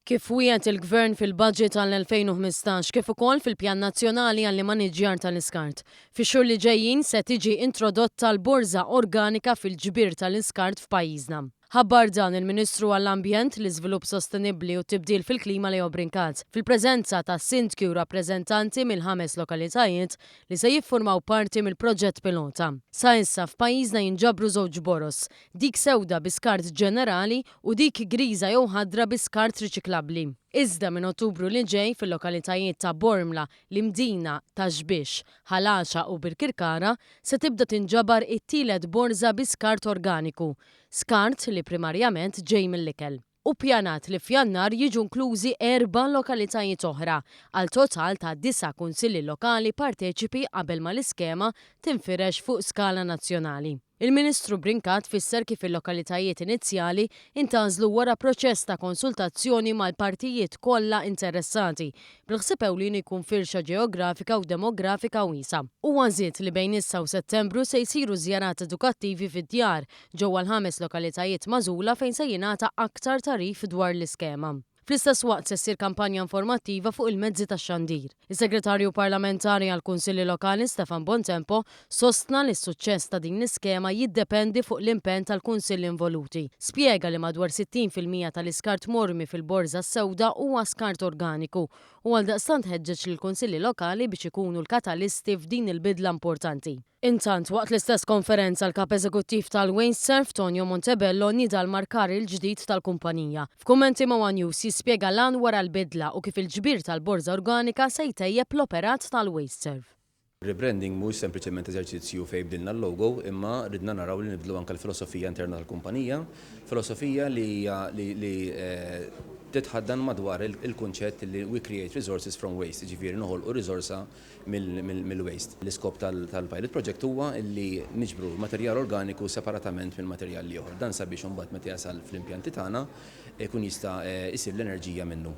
Kif wieħed il-Gvern fil-budget għall-2015 kif ukoll fil-Pjan Nazzjonali għall-Maniġġjar tal-Iskart. Fix-xhur li ġejjin se tiġi introdotta l-Borża Organika fil-ġbir tal-iskart f'pajjiżna. Ħabbar dan il-Ministru għall-Ambjent, l-Iżvilupp Sostenibbli u Tibdil fil-Klima Leo Brincat fil-preżenza ta' sindki u rappreżentanti mill-5 lokalitajiet li se jiffurmaw parti mill-proġett pilota. Sa issa f'pajjiżna jinġabru żewġ boros, dik sewda biskart ġenerali u dik griża jew ħadra biskart riċiklabbli. Iżda minn Ottubru li ġej fil-lokalitajiet ta' Bormla, Limdina, Taxbix, Ħalaxa u Birkirkara se tibda tinġabar it-tielet borża bi skart organiku, skart li primarjament ġej mill-ikel. U pjanat li f'Jannar jiġu inklużi 4 lokalitajiet oħra, għal total ta' 9 kunsilli lokali parteċipi qabel ma l-iskema tinfirex fuq skala nazzjonali. Il-Ministru Brincat fisser kif il-lokalitajiet inizjali intażlu wara proċess ta' konsultazzjoni mal-partijiet kollha interessati, bil-ħsieb ewlieni jkun firxa ġeografika u demografika wiesa'. U għażiet li bejn issa u Settembru se jsiru żjarat edukattivi fid-djar ġewwa l-5 lokalitajiet magħżula fejn se jingħata aktar tarif dwar l-iskema. Fl-istess waqt se ssir kampanja informattiva fuq il-mezzi tax-xandir. Is-Segretarju Parlamentari għall-Kunsilli Lokali Stefan Bontempo sostna li s-suċċess ta' din l-iskema jiddependi fuq l-impenn tal-kunsilli involuti. Spjega li madwar 60% tal-iskart mormi fil-Borża Sewda huwa skart organiku u għaldaqstant ħeġġeġ lill-kunsilli lokali biex ikunu l-katalisti f'din il-bidla importanti. Intant, waqt l-istess konferenza l-kap eżekuttiv tal-Wasteserv Tonio Montebello nida l-markar il-ġdid tal-kumpanija. F'kummenti ma' One News jispjega lan wara l-bidla u kif il-ġbir tal-Borża Organika se jtejjeb l-operat tal-Wasteserv. Rebranding mhux sempliċement eżerċizzju fejn bdilna l-logo, imma ridna naraw li nibdlu anke l-filosofija interna tal-kumpanija, filosofija li titħaddan madwar il-kunċett li we create resources from waste, ġifieri noħolqu riżorsa mill-waste. L-iskop tal-pilot project huwa li niġbru materjal organiku separatament minn materjal ieħor. Dan sabiex imbagħad meta jasal fl-impjanti tagħna jkun jista' jsir l-enerġija minnu.